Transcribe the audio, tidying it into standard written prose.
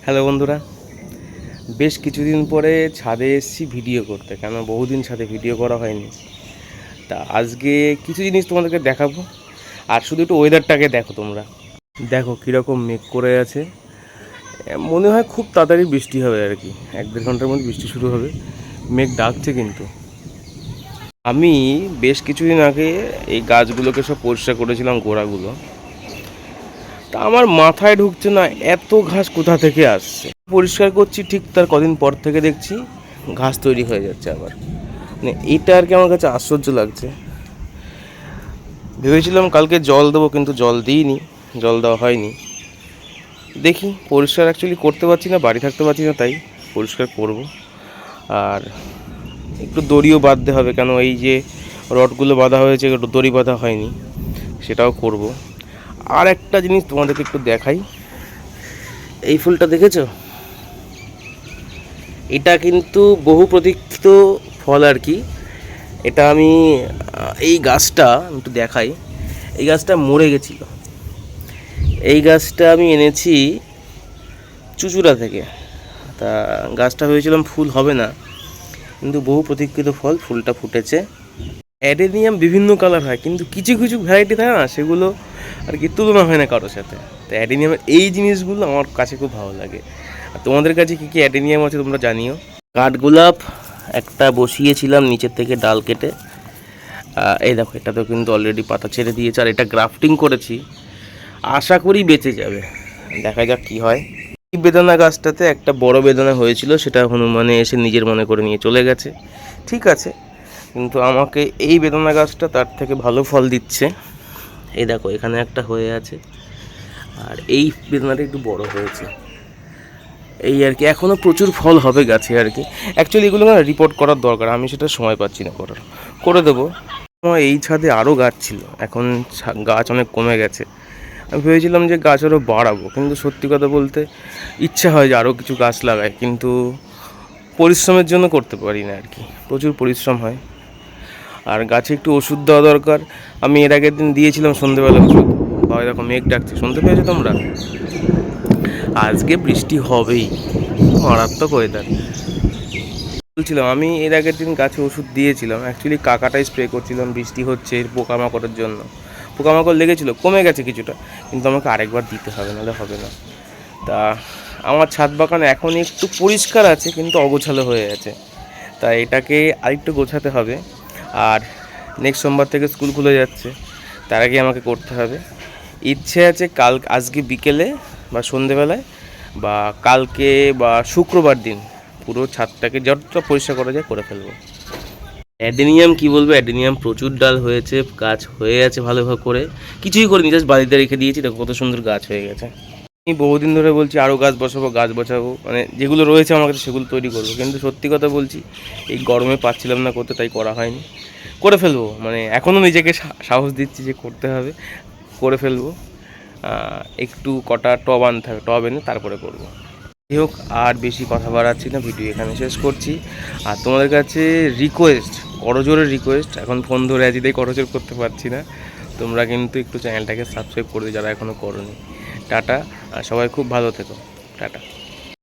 Hello বন্ধুরা, বেশ কিছুদিন পরে ছাদে এসেছি ভিডিও করতে, কেন বহুদিন ছাদে ভিডিও করা হয়নি। তা আজকে কিছু জিনিস তোমাদেরকে দেখাবো। আর শুধু একটু ওয়েদারটাকে দেখো, তোমরা দেখো কীরকম মেঘ করে আছে। মনে হয় খুব তাড়াতাড়ি বৃষ্টি হবে আর কি, 1-1.5 ঘন্টার মধ্যে বৃষ্টি শুরু হবে। মেঘ ডাকছে কিন্তু। আমি বেশ কিছুদিন আগে এই গাছগুলোকে সব পরিষ্কার করেছিলাম, গোড়াগুলো। তা আমার মাথায় ঢুকছে না এত ঘাস কোথা থেকে আসছে। পরিষ্কার করছি, ঠিক তার কদিন পর থেকে দেখছি ঘাস তৈরি হয়ে যাচ্ছে আবার। মানে এটা আর কি আমার কাছে আশ্চর্য লাগছে। ভেবেছিলাম কালকে জল দেবো, কিন্তু জল দিইনি, জল দেওয়া হয়নি। দেখি, পরিষ্কার অ্যাকচুয়ালি করতে পারছি না, বাড়ি থাকতে পারছি না, তাই পরিষ্কার করব। আর একটু দড়িও বাঁধতে হবে, কেন এই যে রডগুলো বাঁধা হয়েছে একটু দড়ি বাঁধা হয়নি, সেটাও করব। আর একটা জিনিস তোমাদেরকে একটু দেখাই, এই ফুলটা দেখেছো? এটা কিন্তু বহু প্রতীক্ষিত ফল আর কি। এটা আমি এই গাছটা একটু দেখাই। এই গাছটা মরে গেছিল। এই গাছটা আমি এনেছি চুচুড়া থেকে। তা গাছটা ভেবেছিলাম ফুল হবে না, কিন্তু বহু প্রতীক্ষিত ফল, ফুলটা ফুটেছে। অ্যাডেনিয়াম বিভিন্ন কালার হয়, কিন্তু কিছু কিছু ভ্যারাইটি থাকে না, সেগুলো আর কি তুলনা হয় না কারোর সাথে। তো অ্যাডেনিয়ামের এই জিনিসগুলো আমার কাছে খুব ভালো লাগে। আর তোমাদের কাছে কী কী অ্যাডেনিয়াম আছে তোমরা জানিও। কাঠগোলাপ একটা বসিয়েছিলাম নিচের থেকে ডাল কেটে। এই দেখো, এটাতেও কিন্তু অলরেডি পাতা ছেড়ে দিয়েছে, আর এটা গ্রাফটিং করেছি, আশা করি বেঁচে যাবে। দেখা যাক কি হয়। এই বেদানা গাছটাতে একটা বড় বেদানা হয়েছিল, সেটা হনুমানে এসে নিজের মনে করে নিয়ে চলে গেছে। ঠিক আছে, কিন্তু আমাকে এই বেদানা গাছটা তার থেকে ভালো ফল দিচ্ছে। এই দেখো, এখানে একটা হয়ে আছে, আর এই বেদানাটা একটু বড় হয়েছে। এই আর কি, এখনও প্রচুর ফল হবে গাছে আর কি। অ্যাকচুয়ালি এগুলো না রিপোর্ট করার দরকার, আমি সেটা সময় পাচ্ছি না করার। করে দেবো। আমার এই ছাদে আরও গাছ ছিল, এখন গাছ অনেক কমে গেছে। আমি ভেবেছিলাম যে গাছ আরও বাড়াবো, কিন্তু সত্যি কথা বলতে ইচ্ছা হয় যে আরও কিছু গাছ লাগাই, কিন্তু পরিশ্রমের জন্য করতে পারি না আর কি, প্রচুর পরিশ্রম হয়। আর গাছে একটু ওষুধ দেওয়া দরকার। আমি এর আগের দিন দিয়েছিলাম সন্ধ্যেবেলা ওষুধ। বাবা দেখো, মেঘ ডাকছে, শুনতে পেয়েছো তোমরা? আজকে বৃষ্টি হবেই, মারাত্মক ওয়েদার। বলছিলাম, আমি এর আগের দিন গাছে ওষুধ দিয়েছিলাম, অ্যাকচুয়ালি কাকাটাই স্প্রে করছিলাম, বৃষ্টি হচ্ছে এর পোকামাকড়ের জন্য। পোকামাকড় লেগেছিলো, কমে গেছে কিছুটা, কিন্তু আমাকে আরেকবার দিতে হবে, নাহলে হবে না। তা আমার ছাদ বাগান এখন একটু পরিষ্কার আছে, কিন্তু অগোছালো হয়ে আছে, তাই এটাকে আরেকটু গোছাতে হবে। আর নেক্সট সোমবার থেকে স্কুল খুলে যাচ্ছে, তার আগে আমাকে করতে হবে। ইচ্ছে আছে আজকে বিকেলে বা সন্ধেবেলায় বা কালকে বা শুক্রবার দিন পুরো ছাদটাকে যতটা পরিষ্কার করা যায় করে ফেলবো। অ্যাডেনিয়াম কি বলবো, অ্যাডেনিয়াম প্রচুর ডাল হয়েছে, গাছ হয়ে আছে ভালোভাবে করে। কিছুই করিনি, জাস্ট বাড়িতে রেখে দিয়েছি, দেখো কত সুন্দর গাছ হয়ে গেছে। আমি বহুদিন ধরে বলছি আরও গাছ বসাবো, গাছ বসাবো, মানে যেগুলো রয়েছে আমার কাছে সেগুলো তৈরি করবো, কিন্তু সত্যি কথা বলছি এই গরমে পাচ্ছিলাম না করতে, তাই করা হয়নি। করে ফেলবো, মানে এখনও নিজেকে সাহস দিচ্ছি যে করতে হবে, করে ফেলবো। একটু কটা টব আনতে হবে, টব এনে তারপরে করবো। যাই হোক, আর বেশি কথা বাড়াচ্ছি না, ভিডিও এখানে শেষ করছি। আর তোমাদের কাছে রিকোয়েস্ট, করজোরের রিকোয়েস্ট, এখন ফোন ধরে আছি তাই করজোর করতে পারছি না, তোমরা কিন্তু একটু চ্যানেলটাকে সাবস্ক্রাইব করে দিও যারা এখনও করোনি। টাটা, আর সবাই খুব ভালো থেকো। টাটা।